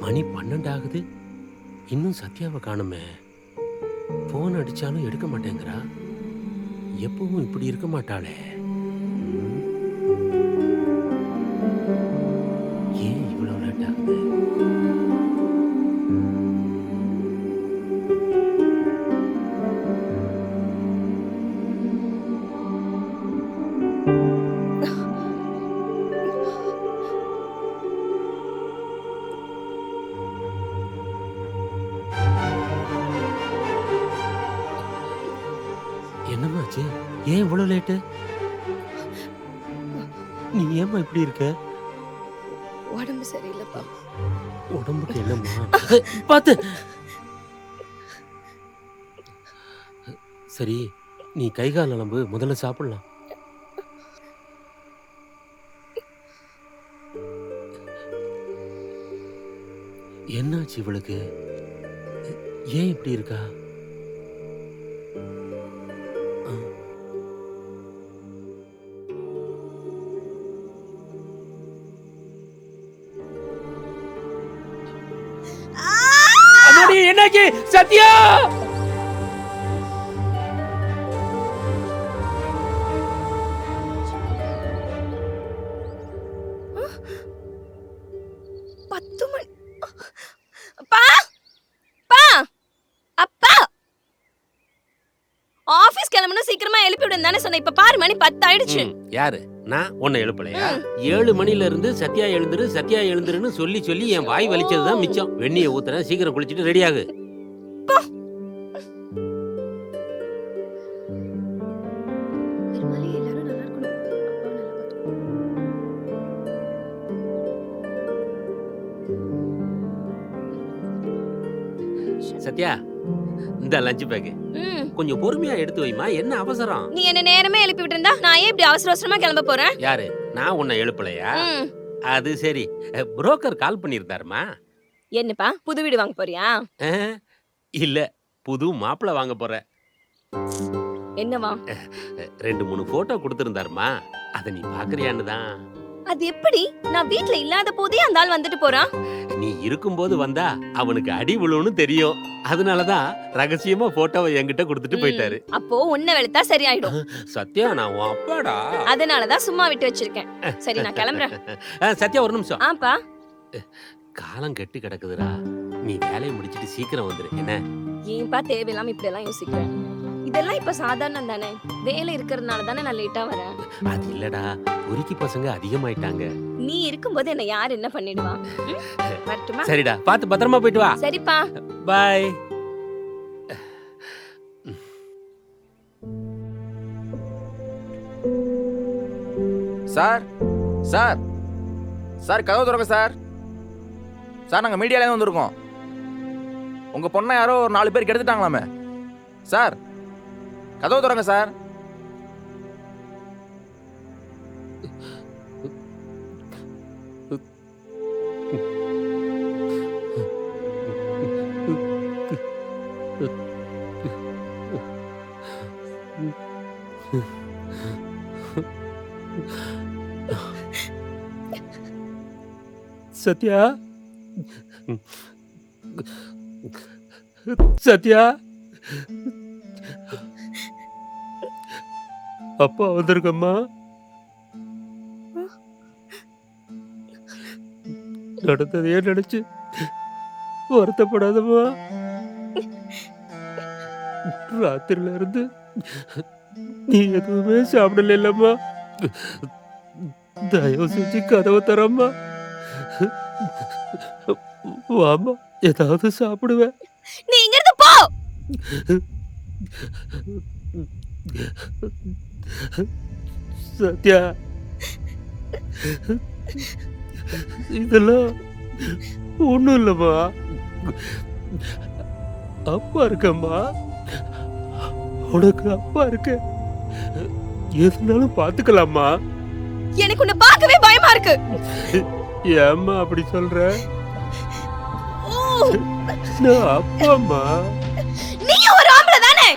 மணி 12 ஆகுது. இன்னும் சத்யாவை காணுமே. போன் அடிச்சாலும் எடுக்க மாட்டேங்கிறா. எப்பவும் இப்படி இருக்க மாட்டாளே. ம், ஏன் இவ்வளவு லேட் ஆகுது? என்னமாச்சு? ஏன் இவ்வளவு லேட்டு? நீ ஏம்மா இப்படி இருக்க? உடம்பு சரியில்லைப்பா. உடம்புக்கு என்னம்மா? பாத்து. சரி, நீ கை கால் அலம்பு, முதல்ல சாப்பிடலாம். என்னாச்சு இவளுக்கு? ஏன் இப்படி இருக்கா? ஆ, அம்மாடி, என்னாச்சு? சத்யா! பத்து மணி. அப்பா, அப்பா, அப்பா, ஆபீஸ் கிளம்பணும், சீக்கிரமா எழுப்பி விடுன்னு தானே சொன்னேன். இப்ப பாரு, மணி 10 ஆயிடுச்சு. யாரு? நான் உன்னை எழுப்பலையா? 7 மணில இருந்து சத்யா எழுந்துரு சத்யா எழுந்துருன்னு சொல்லி சொல்லி என் வாய் வலிச்சதுதான் மிச்சம். வெந்நிய ஊத்துறேன், சீக்கிரம் குளிச்சுட்டு ரெடி ஆகு. பெருமாளே, எல்லாரும் நல்லா இருக்கணும். அப்பா நல்லா பாத்துக்கணும். சத்யா, இந்த லஞ்ச் பேக் ம், கொஞ்சம் பொறுமையா எடுத்து வைமா. என்ன அவசரம்? நீ என்ன நேரமே எழுப்பி விட்டுருந்தா நான் ஏன் இப்படி அவசர அவசரமா கிளம்ப போறேன்? யாரு? நான் உன்னை எழுப்பலையா? ம், அது சரி. புரோக்கர் கால் பண்ணியிருந்தாருமா? என்னப்பா புது வீடு வாங்க போறியா? அஹ், இல்ல, புது மாப்பிளை வாங்க போற. என்னவா? 2-3 போட்டோ கொடுத்திருந்தாருமா. அத நீ பாக்குறியான்னு தான். அது எப்படி? நான் வீட்ல இல்லாத போதே அந்த ஆள் வந்துட்டு போறான். நீ இருக்கும்போது வந்தா அவனுக்கு அடி விழுன்னு தெரியும். அதனாலதான் ரகசியமா போட்டோவை என்கிட்ட கொடுத்துட்டு போயிட்டாரு. அப்போ உன்னை வெளுத்தா சரியாயிடும். சத்யா, நான் உன் அப்பாடா. அதனாலதான் சும்மா விட்டு வச்சிருக்கேன். சரி, நான் கிளம்புறேன். சத்யா, ஒரு நிமிஷம். ஆப்பா, காலம் கெட்டு கிடக்குதுடா. நீ வேலையை முடிச்சிட்டு சீக்கிரம் வந்துரு. என்ன? ஏன்பா தேவையில்லாம இப்படி எல்லாம் யோசிக்கிறேன்? இதெல்லாம் இப்ப சாதாரணம் தானே. வேலை இருக்கிறதுனால தானே நான் லேட்டா வரேன். அது இல்லடா, பொறுக்கி பசங்க அதிகமாயிட்டாங்க. நீ இருக்கும்போது என்ன யார் என்ன பண்ணிடுவா? ம்? வரட்டுமா? சரிடா, பார்த்து பத்திரமா போயிட்டு வா. சரிப்பா. பாய். சார், சார், சார், கதவு திறங்க சார். சார், நாங்கள் மீடியாலேருந்து வந்திருக்கோம். உங்கள் பொண்ணை யாரோ ஒரு 4 பேர் கெடுத்துட்டாங்களாமே. சார், கதவு திறங்க சார். சத்யா, சத்யா, அப்பா வந்திருக்கம்மா. நடந்ததையே நினைச்சு வருத்தப்படாதம்மா. ராத்திரில இருந்து நீ எதுவுமே சாப்பிடல இல்லம்மா. தயவு செஞ்சு கதவை தரம்மா. வாமா, ஏதாவது சாப்பிடுவேன். நீ இங்க இருந்து போ. சத்யா, இதெல்லாம் ஒண்ணும் இல்லம்மா. அப்பா இருக்கம்மா, உனக்கு அப்பா இருக்க. எதுனாலும் பாத்துக்கலாமா? எனக்கு உன்னை பார்க்கவே பயமா இருக்கு. ஏம்மா அப்படி சொல்ற? ஓ, நான் அப்பாம்மா. நீயும் ஒரு ஆம்பளை தானே?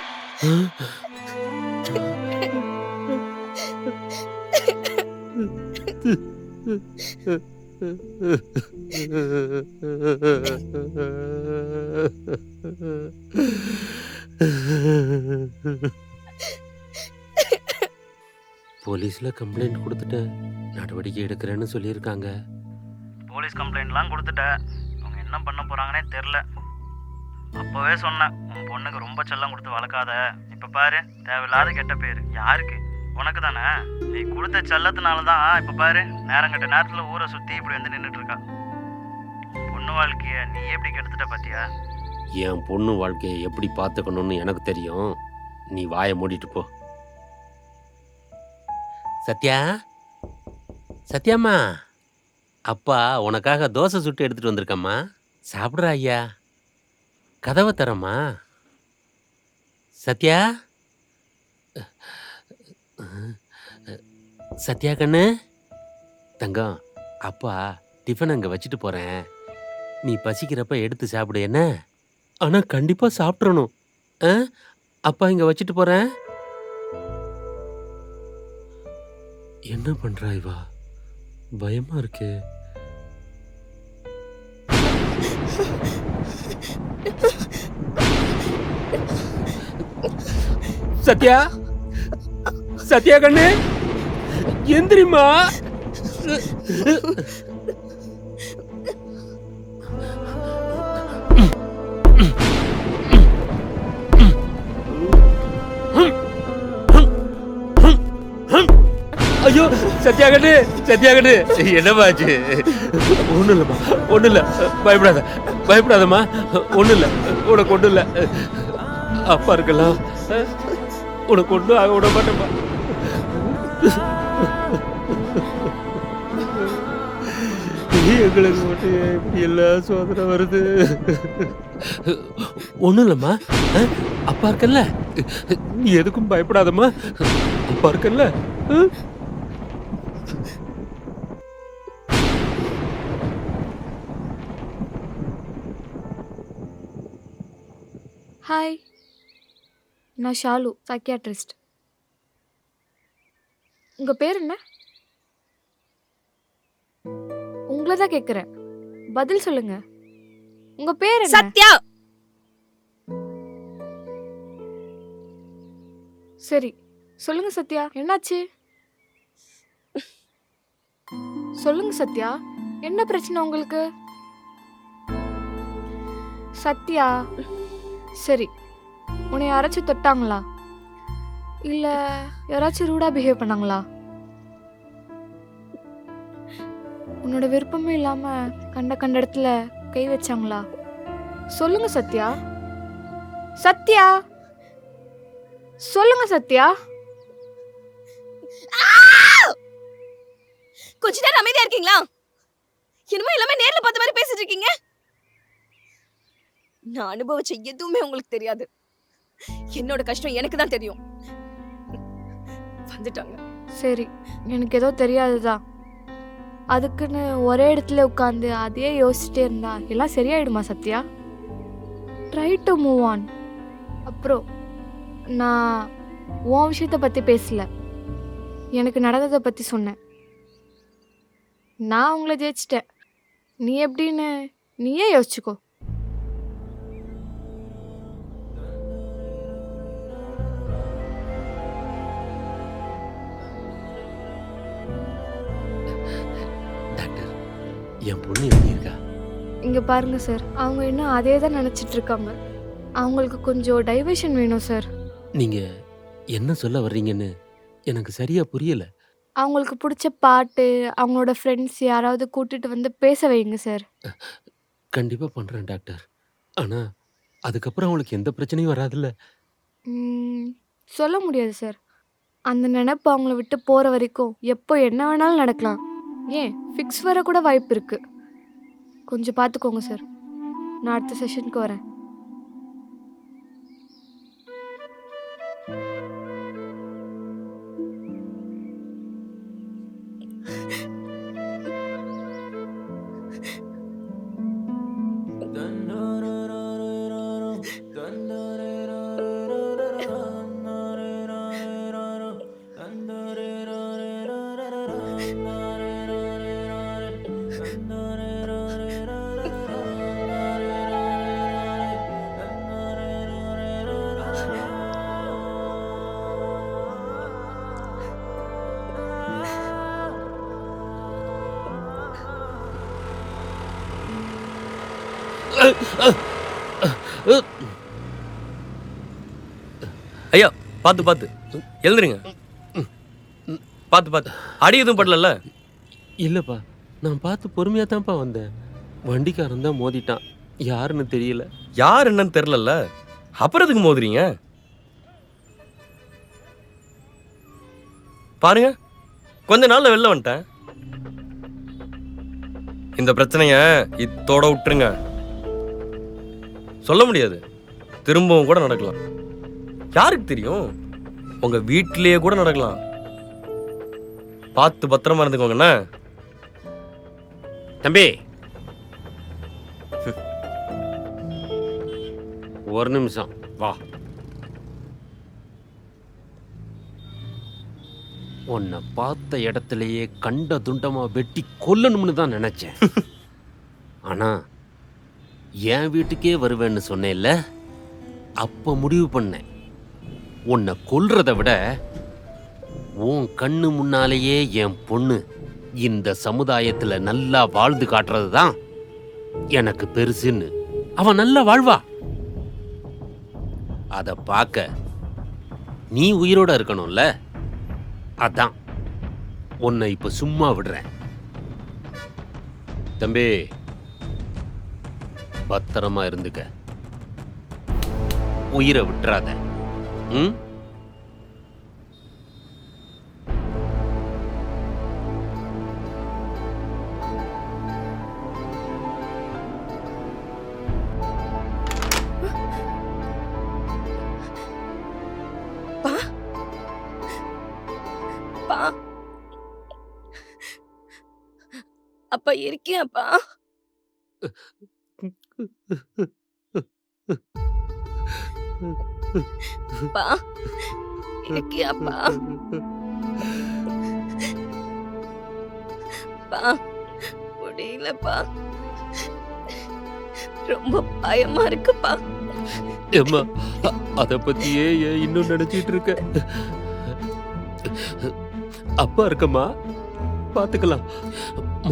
போலீஸ்ல கம்ப்ளைண்ட் கொடுத்துட்டேன், நடவடிக்கை எடுக்கிறேன்னு சொல்லியிருக்காங்க. போலீஸ் கம்ப்ளைண்ட்லாம் கொடுத்துட்ட, அவங்க என்ன பண்ண போகிறாங்கன்னே தெரில. அப்போவே சொன்னேன், உன் பொண்ணுக்கு ரொம்ப செல்லம் கொடுத்து வளர்க்காத. இப்போ பாரு, தேவையில்லாத கெட்ட பேர் யாருக்கு? உனக்கு தானே. நீ கொடுத்த செல்லத்தினால தான் இப்போ பாரு, நேரங்கட்ட நேரத்தில் ஊரை சுற்றி இப்படி வந்து நின்றுட்டுருக்கா. பொண்ணு வாழ்க்கையை நீ எப்படி கெடுத்துட்ட பார்த்தியா? என் பொண்ணு வாழ்க்கையை எப்படி பார்த்துக்கணும்னு எனக்கு தெரியும். நீ வாயை மூடிட்டு போ. சத்யா, சத்யாம்மா, அப்பா உனக்காக தோசை சுட்டு எடுத்துட்டு வந்திருக்கம்மா. சாப்பிட்றா ஐயா. கதவை தரம்மா. சத்யா, சத்யா கண்ணு, தங்கம், அப்பா டிஃபன் அங்கே வச்சுட்டு போகிறேன். நீ பசிக்கிறப்ப எடுத்து சாப்பிடு என்ன. ஆனால் கண்டிப்பாக சாப்பிட்றணும். அப்பா இங்கே வச்சுட்டு போகிறேன். என்ன பண்ணுறா இவா? பயமாக இருக்கே. சத்யா, சத்யா கண்ணு, எந்திரிமா. ஐயோ சத்யா கண்ணு, சத்யா கண்ணு, என்னமாச்சு? ஒன்றும் இல்லைம்மா, ஒன்றும் இல்லை, பயப்படாத, பயப்படாதம்மா, ஒன்றும் இல்லை, உனக்கு ஒன்றும் இல்லை. அப்பா இருக்கலாம், உனக்கு ஒன்றும் ஆக விட மாட்டேம்மா. எங்களுக்கு மட்டும் இப்படி எல்லாம் சோதனை வருது. ஒன்றும் இல்லைம்மா, அப்பா இருக்கல்ல, நீ எதுக்கும் பயப்படாதம்மா, அப்பா இருக்கல்ல. ஹாய், நான் ஷாலு, சைக்கியாட்ரிஸ்ட். உங்கள் பேர் என்ன? உங்களை தான் கேட்குறேன், பதில் சொல்லுங்க. உங்கள் பேர் என்ன? சத்யா. சரி சொல்லுங்க சத்யா, என்னாச்சு? சொல்லுங்க சத்யா, என்ன பிரச்சனை உங்களுக்கு? சத்யா, சரி, உன்னை யாராச்சும் தொட்டாங்களா? இல்லை யாராச்சும் ரூடாக பிஹேவ் பண்ணாங்களா? உன்னோட விருப்பமே இல்லாமல் கண்ட இடத்துல கை வச்சாங்களா? சொல்லுங்க சத்யா, சத்யா, சொல்லுங்க சத்யா. கொஞ்ச நேரம் அமைதியா இருக்கீங்களா? என்னமோ எல்லாமே நேர்ல பார்த்த மாதிரி பேசிட்டு இருக்கீங்க. நான் அனுபவிச்ச எதுவுமே உங்களுக்கு தெரியாது. என்னோட கஷ்டம் எனக்கு தான் தெரியும். வந்துட்டாங்க. சரி, எனக்கு ஏதோ தெரியாதுதான். அதுக்குன்னு ஒரே இடத்துல உட்காந்து அதையே யோசிச்சுட்டே இருந்தா எல்லாம் சரியாயிடுமா Sathya? Try to move on. அப்புறம் நான் உன் விஷயத்தை பற்றி பேசல, எனக்கு நடந்ததை பற்றி சொன்னேன். நான் உங்களை ஜெயிச்சிட்டேன், நீ எப்படின்னு நீயே யோசிச்சுக்கோ. டாக்டர், என் பொண்ணு எப்படி இருக்கா? இங்கே பாருங்க சார், அவங்க இன்னும் அதே தான் நினச்சிட்டு இருக்காங்க. அவங்களுக்கு கொஞ்சம் டைவர்ஷன் வேணும் சார். நீங்கள் என்ன சொல்ல வர்றீங்கன்னு எனக்கு சரியாக புரியலை. அவங்களுக்கு பிடிச்ச பாட்டு, அவங்களோட ஃப்ரெண்ட்ஸ் யாராவது கூட்டிட்டு வந்து பேச வைங்க சார். கண்டிப்பாக பண்ணுறேன் டாக்டர். ஆனால் அதுக்கப்புறம் அவங்களுக்கு எந்த பிரச்சனையும் வராதுல்ல? சொல்ல முடியாது சார். அந்த நினைப்பு அவங்கள விட்டு போகிற வரைக்கும் எப்போ என்ன வேணாலும் நடக்கலாம். ஏன் ஃபிக்ஸ் வர கூட வாய்ப்பு இருக்குது. கொஞ்சம் பார்த்துக்கோங்க சார். நான் அடுத்த செஷனுக்கு வரேன். ஐயா பார்த்து பார்த்து எழுந்துருங்க. பார்த்து பார்த்து அடி எதுவும் படலல்ல? இல்லப்பா, நான் பார்த்து பொறுமையா தான்ப்பா வந்தேன். வண்டிக்காரன் தான் மோதிட்டான், யாருன்னு தெரியல. யார் என்னன்னு தெரிலல்ல, அப்புறம் எதுக்கு மோதுறீங்க? பாருங்க, கொஞ்ச நாள்ல வெளில வந்துட்டேன். இந்த பிரச்சனைய இத்தோட விட்டுருங்க. சொல்ல முடியாது, திரும்பவும் கூட நடக்கலாம். யாருக்கு தெரியும், உங்க வீட்டிலேயே கூட நடக்கலாம். பார்த்து பத்திரமா இருந்துக்கோங்கண்ணா. தம்பி, ஒரு நிமிஷம் வா. உன்னை பார்த்த இடத்துலயே கண்ட துண்டமா வெட்டி கொல்லணும்னு தான் நினைச்சேன். ஆனா என் வீட்டுக்கே வருவேன்னு சொன்னேன்ல, அப்ப முடிவு பண்ணேன், உன்னை கொல்றதை விட உன் கண்ணு முன்னாலேயே என் பொண்ணு இந்த சமுதாயத்துல நல்லா வாழ்ந்து காட்டுறது தான் எனக்கு பெருசுன்னு. அவன் நல்லா வாழ்வா, அத பார்க்க நீ உயிரோட இருக்கணும்ல. அதான் உன்னை இப்ப சும்மா விடுறேன். தம்பி, பத்திரமா இருந்துக்க, உயிரை விட்டுறாத. ம்? அப்பா இருக்கியாப்பா? பா இருக்கியாப்பா? பா முடியலப்பா, ரொம்ப பயமா இருக்குப்பா. ஏம்மா, அத பத்தியே ஏன் இன்னும் நினைச்சிட்டு இருக்க? அப்பா இருக்கம்மா, பாத்துக்கலாம்.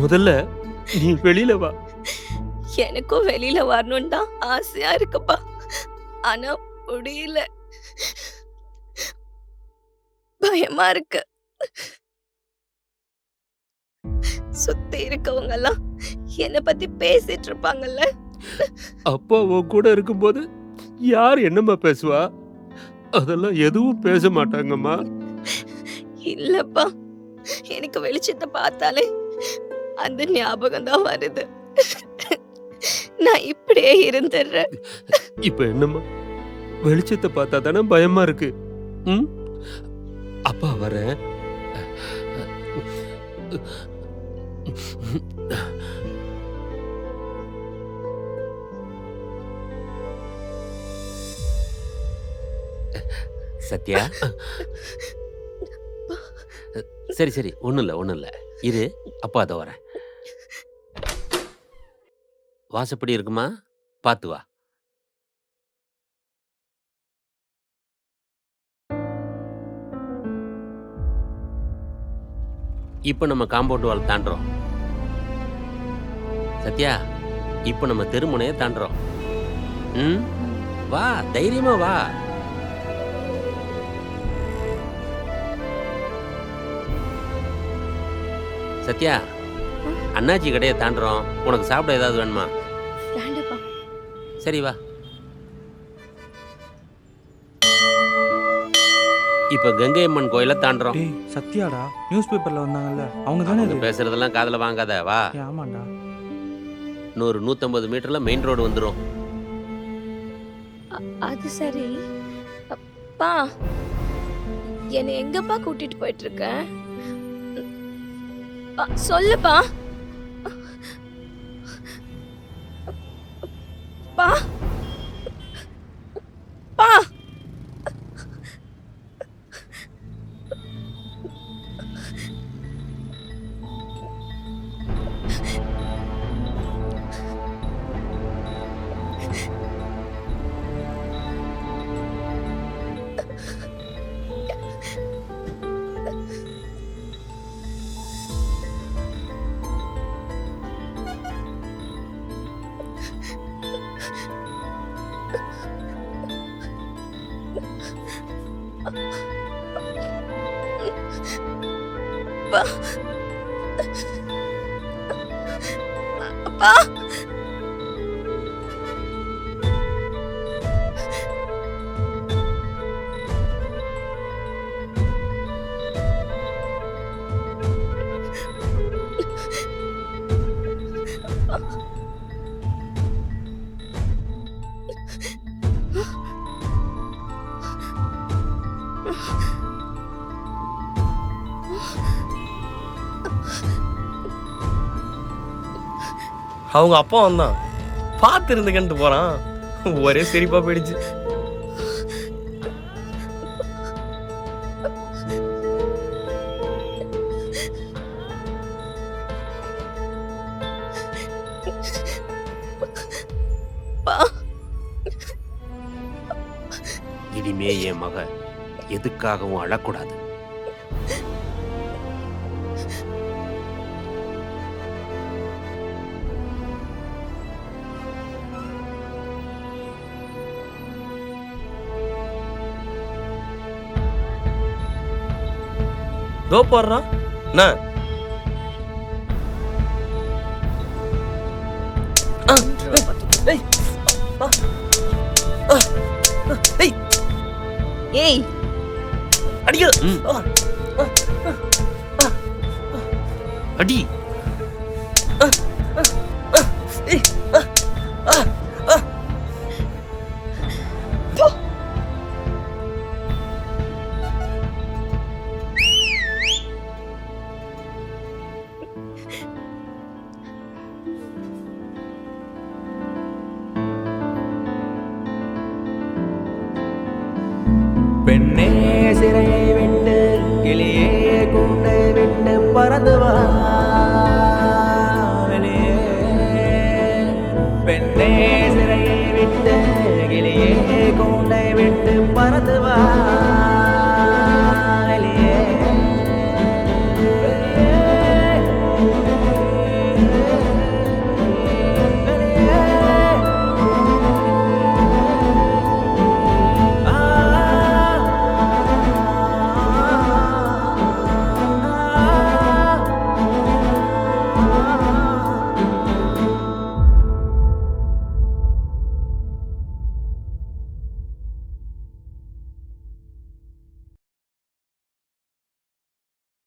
முதல்ல நீ வெளியில வா. எனக்கும் வெளியில வரணும்னு தான் ஆசையா இருக்குப்பா, ஆனா முடியல, பயமா இருக்கு. சுத்தி இருக்கவங்க எல்லாம் என்ன பத்தி பேசிட்டு இருப்பாங்கல்ல. அப்பா உன் கூட இருக்கும்போது யார் என்னம்மா பேசுவா? அதெல்லாம் எதுவும் பேச மாட்டாங்கம்மா. இல்லப்பா, எனக்கு வெளிச்சத்தை பார்த்தாலே அந்த ஞாபகம் தான் வருது. நான் இப்படியே இருந்துடுறேன். இப்ப என்னம்மா, வெளிச்சத்தை பார்த்தா தானே பயமா இருக்கு. ம்? அப்பா வரேன். சத்யா, சரி சரி, ஒண்ணும் இல்ல இரு, அப்பா அதை வரேன். வாசப்படி இருக்குமா, பார்த்து வா. இப்ப நம்ம காம்பவுண்ட் வால் தாண்டுறோம். சத்யா, இப்ப நம்ம தெருமுனையை தாண்டுறோம். ம், வா, தைரியமா வா. சத்யா, அண்ணாச்சி கடையை தாண்டுறோம். உனக்கு சாப்பிட ஏதாவது வேணுமா? வேண்டாப்பா. சரி வா. இப்ப கங்கை அம்மன் கோயிலை தாண்டுறோம். டேய் சத்யாடா, நியூஸ் பேப்பர்ல வந்தாங்கல்ல, அவங்க தானே அவங்க இது? பேசுறதெல்லாம் காதுல வாங்காத, வா. ஏய், ஆமாண்டா. 150 மீட்டர்ல மெயின் ரோடு வந்துரும். அது சரி. அப்பா, என்னை எங்கப்பா கூட்டிட்டு போயிட்டு இருக்க? சொல்லுப்பா. பா பா அப்பா அப்பா அவங்க அப்பா வந்தான், பார்த்து இருந்துக்கன்ட்டு போறான். ஒரே சிரிப்பா போயிடுச்சு. இனிமே என் மக எதுக்காகவும் அழக்கூடாது. தோ போடுறான். என்ன ஏய் அடிக்க அடி பெண்ணே சிறையை விட்டு கிளியே கூண்டை விட்டு பறந்து வா வெளியே. பெண்ணே சிறையை விட்டு கிளியே கூண்டை விட்டு பறந்து வா